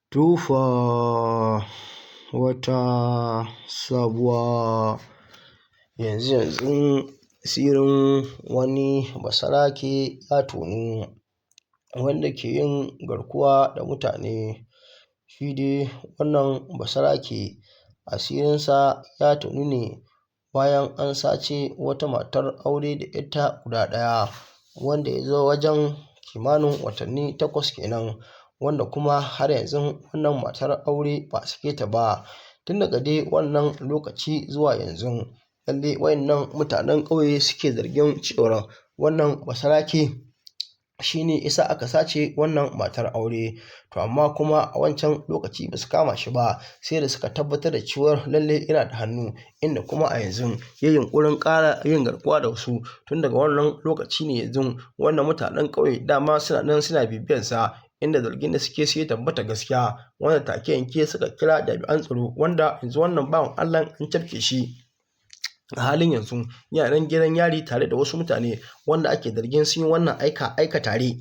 tufa wata sabuwa yanzu asirin wani basarake ya tonu wanda ke yin garkuwa da mutane. Shi dai wannan basarake asirinsa ya tonu ne bayan an sace wata matar aure da ‘yarta guda ɗaya, wanda ya zo wajen kimanin watanni 8 kenan, wanda kuma har yanzu wannan matar aure ba a sake ta ba. Tun daga dai wannan lokaci zuwa yanzu lallai waɗannan mutanen ƙauye suke zargin cewar wannan basarake shi ne ya sa aka sace wannan matar aure, to amma kuma a wancan lokaci ba su kama shi ba, sai da suka tabbatar da cewar lallai yana da hannu, inda kuma a yanzu ya yi yunƙurin ƙara yin garkuwa da wasu. Tun daga wannan lokaci ne yanzu wannan mutanen ƙauye dama suna nan suna bibiyarsa, inda zargin da suke sai ya tabbata gaskiya, wanda take yanke suka kira jami'an tsaro, wanda yanzu wannan bawan Allah an cafke shi a halin yanzu yana nan gidan yari tare da wasu mutane wanda ake zargin sun yi wannan aika tare.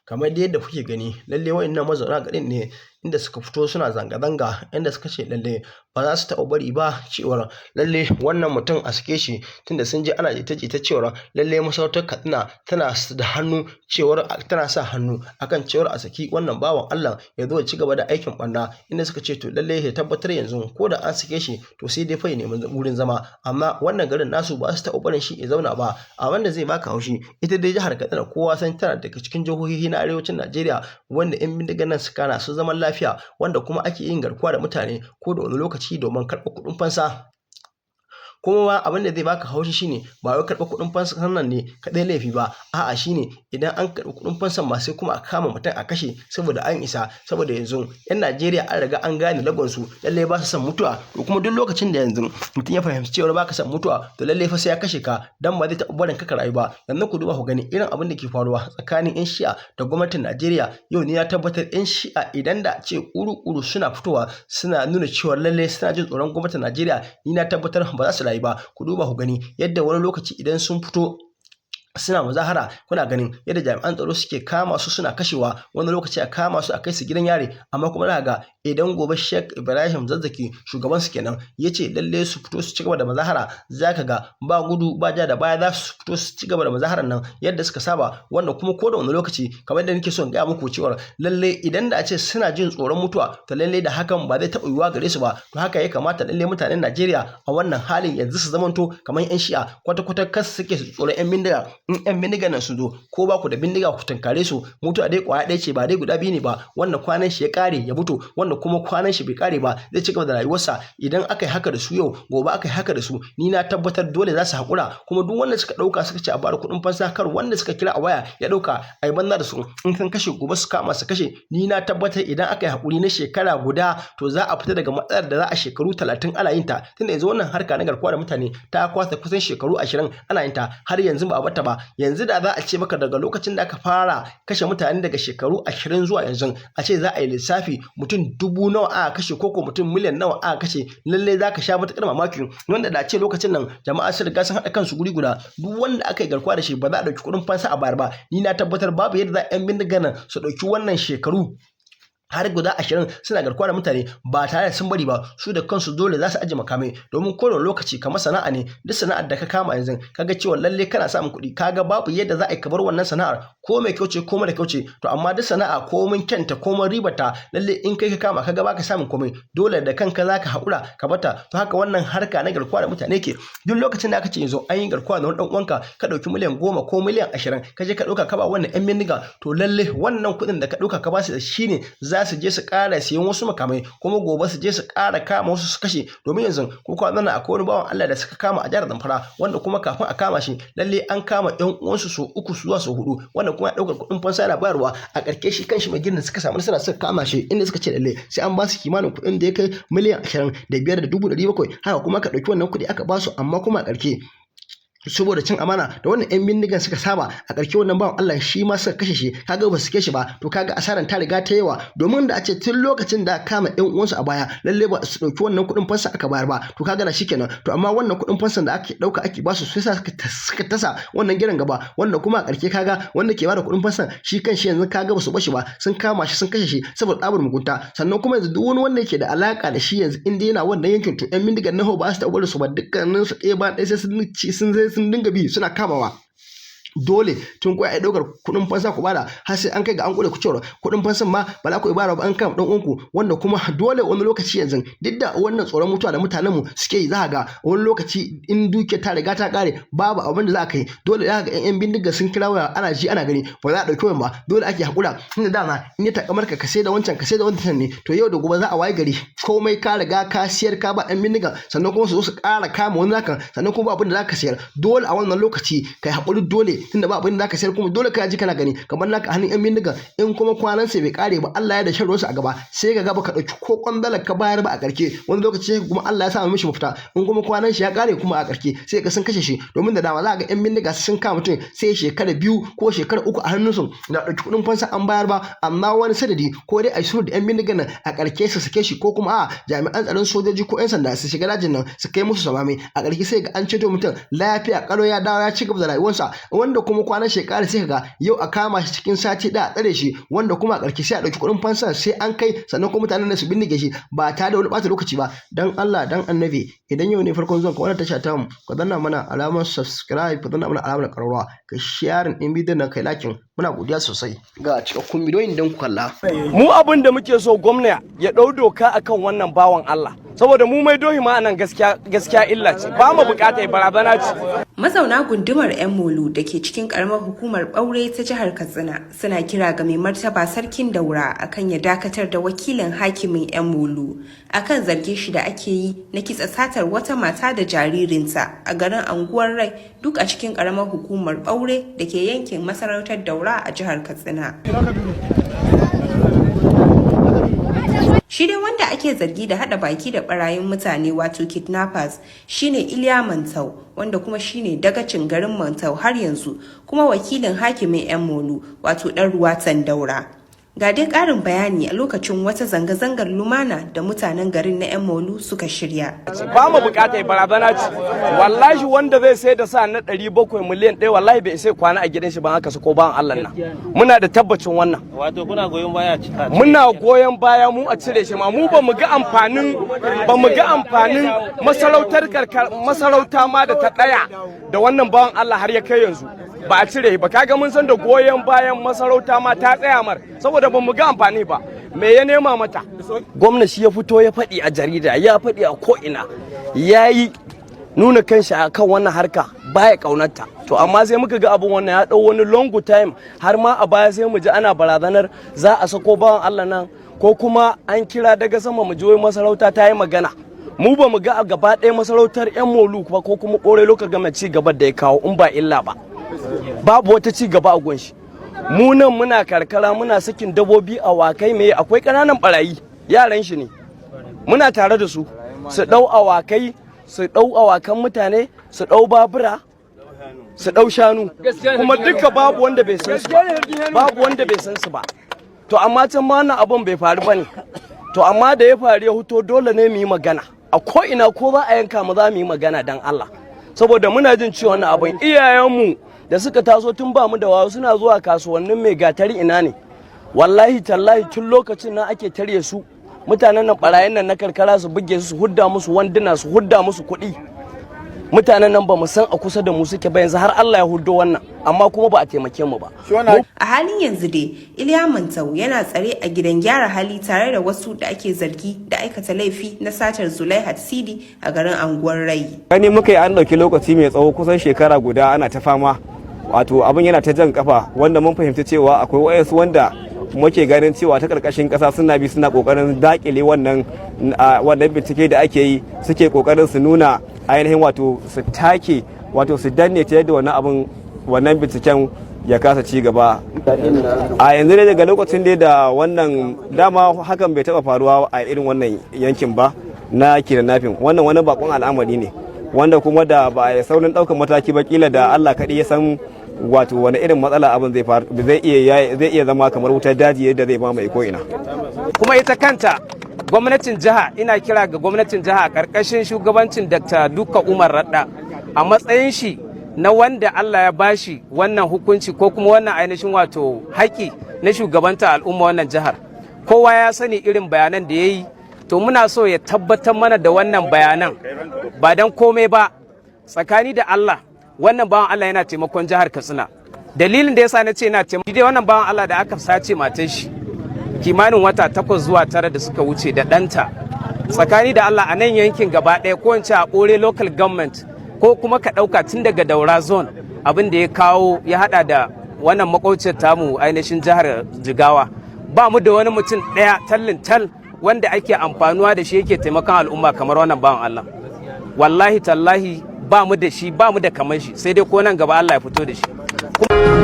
Kamar dai yadda kuke gani lallai waɗannan mazauna garin ne, inda suka fito suna zanga-zanga, inda suka ce lallai ba za su taɓa bari ba cewar lallai wannan mutum a sake shi, tunda sun ji ana jita-jita cewar lallai masarautar Katsina tana da hannu, cewar tana sa hannu akan cewar a saki wannan bawan Allah ya zo ya ci gaba da aikin ɓarna, inda suka ce to lallai ya tabbatar yanzu ko da an sake shi to sai dai fa ya nemi wurin zama, amma wannan garin nasu ba su taɓa barin shi ya zauna ba. A wanda zai baka haushi, ita dai jihar Katsina kowa san tana daga cikin jihohi na arewacin Najeriya wanda 'yan bindigan nan suka hana su zaman lafiya, wanda kuma ake yin garkuwa da mutane ko da wani lokaci domin karɓar kuɗin fansa. Kuma abin da zai baka haushi shine ba wai karɓar kuɗin fansan nan ne kaɗai laifi ba, a'a shine idan an karɓi kuɗin fansan ma sai kuma a kama mutum a kashe saboda an isa, saboda yanzu 'yan Najeriya an riga an gane lagonsu, lallai ba su son mutuwa, to kuma duk lokacin da yanzu mutum ya fahimci cewa ba ka son mutuwa to lallai fa sai ya kashe ka, dan ba zai taɓa barin ka rayu ba. Yanzu ku duba ku gani irin abin da ke faruwa tsakanin 'yan Shi'a da gwamnatin Najeriya. Yau ne ya tabbatar 'yan Shi'a idan da ce ƙuru-ƙuru suna fitowa suna nuna cewa lallai suna jin tsoron gwamnatin Najeriya, ni na tabbatar ba za su rayu ba. Ku duba ku gani yadda wani lokaci idan sun fito suna muzahara, kuna ganin yadda jami'an tsaro suke kama su suna kashewa, wani lokaci a kama su a kai su gidan yari, amma kuma za ga idan gobe Sheikh Ibrahim Zazzaki shugaban su kenan ya ce lalle su fito su ci gaba da muzahara, za ka ga ba gudu ba ja da baya za su fito su ci gaba da muzaharar nan yadda suka saba, wanda kuma ko da wani lokaci kamar yadda nake so in gaya muku cewa lalle idan da a ce suna jin tsoron mutuwa to lalle da hakan ba zai taɓa yiwuwa gare su ba. To haka ya kamata lalle mutanen Najeriya a wannan halin yanzu su zamanto kamar 'yan Shi'a, kwata-kwata kas suke tsoron 'yan bindiga. In 'yan bindigan nan su zo ko ba ku da bindiga ku tunkare su, mutuwa dai kwaya ɗaya ce ba dai guda biyu ne ba, wanda kwanan shi ya ƙare ya mutu, wanda kuma kwanan shi bai ƙare ba zai ci gaba da rayuwarsa. Idan aka yi haka da su yau, gobe aka yi haka da su, ni na tabbatar dole za su haƙura, kuma duk wanda suka ɗauka suka ce a bada kuɗin fansa, kar wanda suka kira a waya ya ɗauka a yi banza da su, in kan kashe gobe su kama su kashe. Ni na tabbatar idan aka yi haƙuri na shekara guda to za a fita daga matsalar da za a shekaru 30 ana yin ta, tunda yanzu wannan harka na garkuwa da mutane ta kwasa kusan shekaru 20 ana yin ta, har yanzu ba a bata ba. Yanzu da za a ce maka daga lokacin da aka fara kashe mutane daga shekaru 20 zuwa yanzu, a ce za a yi lissafi mutum 1000 nawa aka kashe ko mutum miliyan nawa aka kashe, lalle za ka sha matuƙar mamaki, wanda da ce lokacin nan jama'a sun riga sun haɗa kansu guri guda, duk wanda aka yi garkuwa da shi ba za a ɗauki kuɗin fansa a bayar ba. Ni na tabbatar babu yadda za 'yan bindigar nan su ɗauki wannan shekaru har guda 20 suna garkuwa da mutane ba tare da sun bari ba. Su da kansu dole za su ajiye makamai, domin kowane lokaci kamar sana'a ne, duk sana'ar da ka kama yanzu kaga cewa lalle kana samun kuɗi, kaga babu yadda za a yi ka bar wannan sana'ar ko mai kyau ce ko mara kyau ce. To amma duk sana'a ko mun kyanta ko mun ribata, lalle in kai ka kama kaga baka samun komai, dole da kanka za ka haƙura ka bata. To haka wannan harka na garkuwa da mutane ke, duk lokacin da aka ce yanzu an yi garkuwa da wani ɗan uwanka ka ɗauki miliyan 10 ko miliyan 20 ka je ka ɗauka ka ba wannan 'yan bindiga, to lalle wannan kuɗin da ka ɗauka ka ba su da shi ne za su je su ƙara siyan wasu makamai, kuma gobe su je su ƙara kama wasu su kashe. Domin yanzu ko kwanan nan akwai wani bawan Allah da suka kama a jihar Zamfara, wanda kuma kafin a kama shi lalle an kama 'yan uwansu sau 3 zuwa sau 4, wanda kuma ya ɗaukar kuɗin fansa yana bayarwa. A ƙarshe shi kanshi mai gidan suka samu nasara suka kama shi, inda suka ce lalle sai an ba su kimanin kuɗin da ya kai miliyan 25,700. Haka kuma ka ɗauki wannan kuɗi aka ba su, amma kuma a ƙarshe saboda cin amana da wannan yan bindigan suka saba a ƙarshe wannan bawan Allah shi ma suka kashe shi kaga ba su kashe ba to kaga asaran ta riga ta yawa domin da a ce tun lokacin da kama ƴan uwansu a baya lalle ba su ɗauki wannan kuɗin fansa aka bayar ba to kaga na shikenan to amma wannan kuɗin fansan da ake ɗauka ake ba su sai suka tasa wannan gidan gaba wanda kuma a ƙarshe kaga wanda ke bada kuɗin fansan shi kan shi yanzu kaga ba su bashi ba sun kama shi sun kashe shi saboda tsabar mugunta sannan kuma yanzu duk wani wanda yake da alaka da shi yanzu inda yana wannan yankin to ƴan bindigan naho ba su taɓa su ba dukkanin su ɗaya ba ɗaya sai sun dinga bi suna kamawa dole tun kuwa ai daukar kuɗin fansa ku bada har sai an kai ga an kula ku cewa kuɗin fansan ma ba za ku ibara ba an kama dan uwanku wanda kuma dole wani lokaci yanzu duk da wannan tsoron mutuwa da mutanen mu suke yi za ga wani lokaci in duke ta riga ta kare babu abin da za ka yi dole za ga yan bindiga sun kira waya ana ji ana gani ba za a dauki wayan ba dole ake hakura tunda dama in ya takamar ka sai da wancan ka sai da wancan ne to yau da gobe za a waye gari komai ka riga ka siyar ka ba yan bindiga sannan kuma su zo su ƙara kama wani naka sannan kuma abin da za ka siyar dole a wannan lokaci kai hakuri dole tunda ba abin da zaka sayar kuma dole ka ji kana gani kamar naka hannun yan bindiga in kuma kwanan sai bai kare ba Allah ya da shan su a gaba sai ga gaba ka dauki ko kwandalar ka bayar ba a karke wani lokaci kuma Allah ya sa mishi mafita in kuma kwanan shi ya kare kuma a karke sai ka sun kashe shi domin da dama za ga yan bindiga sun kama mutum sai shekara 2 ko shekara 3 a hannunsu da dauki kudin fansa an bayar ba amma wani sadadi ko dai a shiru da yan bindiga nan a karke su sake shi ko kuma a jami'an tsaron sojoji ko yan sanda su shiga dajin nan su kai musu samame a karke sai ga an ceto mutum lafiya kalo ya dawo ya ci gaba da rayuwarsa wanda kuma kwanan shekara sai ga yau a kama shi cikin sati da a tsare shi wanda kuma a ƙarshe sai a ɗauki kuɗin fansa sai an kai sannan kuma mutanen da su bindige shi ba tare da wani ɓata lokaci ba dan Allah dan annabi idan yau ne farkon zuwan ka wannan tasha ta mu ka danna mana alamar subscribe ka danna mana alamar ƙararrawa ka share din bidiyon nan kai lakin muna godiya sosai ga cikakkun bidiyoyin dan ku kalla mu abin da muke so gwamna ya ɗau doka akan wannan bawan Allah saboda mu mai dohi ma anan gaskiya illa ce ba mu bukata barazana ce. Mazauna gundumar yan molu da ke cikin karamar hukumar ɓaure ta jihar Katsina suna kira ga mai martaba sarkin Daura akan ya dakatar da wakilin hakimin yan molu akan zarge shi da ake yi na kitsa satar wata mata da jaririnta a garin Anguwar Rai duk a cikin karamar hukumar Ɓaure da ke yankin masarautar Daura a jihar Katsina. Shi dai wanda ake zargi da hada baki da barayin mutane wato kidnappers shine Iliya Mantau wanda kuma shine dagacin garin Mantau har yanzu kuma wakilin hakimin yan molu wato dan ruwatan Daura. Ga dai ƙarin bayani a lokacin wata zanga-zangar lumana da mutanen garin na 'yan molu suka shirya. Ba mu bukatar barazana ce, wallahi wanda zai sai da sa na 700 miliyan ɗaya wallahi bai sai kwana a gidan shi ban haka ko ban Allah na. Muna da tabbacin wannan. Wato kuna goyon baya muna goyon baya mu a cire shi ma mu ba mu ga amfanin masarauta ma da ta ɗaya da wannan bawan Allah har ya kai yanzu. Ba a cire ba kaga mun san da goyon bayan masarauta ma ta tsaya mar saboda ba mu ga amfani ba me ya nema mata gwamnati shi ya fito ya faɗi a jarida ya faɗi a ko'ina ya yi nuna kanshi a kan wannan harka baya ƙaunarta to amma sai muka ga abin wannan ya ɗau wani long time har ma a baya sai mu ji ana barazanar za a sako bawan Allah nan ko kuma an kira daga sama mu ji wai masarauta ta yi magana mu ba mu ga a gaba ɗaya masarautar 'yan molu ko kuma ƙorai lokacin gama ci gaba da ya kawo in ba illa ba babu wata ci gaba a gunshi mu nan muna karkara muna sakin dabobi a wakai mai akwai ƙananan barayi yaran shi ne muna tare da su dau awakai su dau awakan mutane su dau babura su dau shanu kuma duka babu wanda bai san su ba to amma can ma wannan abun bai faru bane to amma da ya faru ya huto dole ne mu yi magana a ko ina ko za a yanka mu za mu yi magana dan Allah saboda muna jin cewa wannan abun iyayenmu da suka taso tun ba mu da wayo suna zuwa kasuwannin mai gatari ina ne wallahi tallahi tun lokacin nan ake tare su mutanen nan barayin nan na karkara su buge su hudda musu wanduna su hudda musu kuɗi mutanen nan ba mu san a kusa da mu suke ba yanzu har Allah ya huddo wannan amma kuma ba a taimake mu ba a halin yanzu dai Iliya Mantau yana tsare a gidan gyara hali tare da wasu da ake zargi da aikata laifi na satar Zulaihat Sidi a garin Anguwar Rai gani muka yi an dauki lokaci mai tsawo kusan shekara guda ana ta fama wato abin yana ta jan kafa wanda mun fahimci cewa akwai wayansu wanda muke ganin cewa ta karkashin kasa suna bi suna kokarin dakile wannan bincike da ake yi suke kokarin su nuna ainihin wato su take wato su danne ta yadda wannan binciken ya kasa ci gaba a yanzu ne daga lokacin da wannan dama hakan bai taba faruwa a irin wannan yankin ba na kidnapping wannan wani bakon al'amari ne wanda kuma da ba a saurin ɗaukar mataki ba kila da Allah kaɗai ya san wato wani irin matsala abin zai iya zama kamar wutar daji yadda zai mamaye ko ina. Kuma ita kanta gwamnatin jiha, ina kira ga gwamnatin jiha a ƙarƙashin shugabancin Dr. Dukka Umar Radda a matsayin shi na wanda Allah ya bashi wannan hukunci ko kuma wannan ainihin wato haƙi na shugabanta al'umma wannan jihar. Kowa ya sani irin bayanan da ya yi, to muna so ya tabbatar mana da wannan bayanan ba don komai ba, tsakani da Allah wannan bawan Allah yana taimakon jihar Katsina. Dalilin da yasa na ce yana taimako dai wannan bawan Allah da aka sace matar shi kimanin wata 8 zuwa 9 da suka wuce da ɗanta, tsakani da Allah a nan yankin gaba ɗaya ko in ce a Ɓore local government ko kuma ka ɗauka tun daga Daura zone, abin da ya kawo ya haɗa da wannan makwauciyar tamu ainihin jihar Jigawa, ba mu da wani mutum ɗaya tallin tal wanda ake amfanuwa da shi yake taimakon al'umma kamar wannan bawan Allah. Wallahi tallahi ba mu da shi, ba mu da kamar shi, sai dai ko nan gaba Allah ya fito da shi.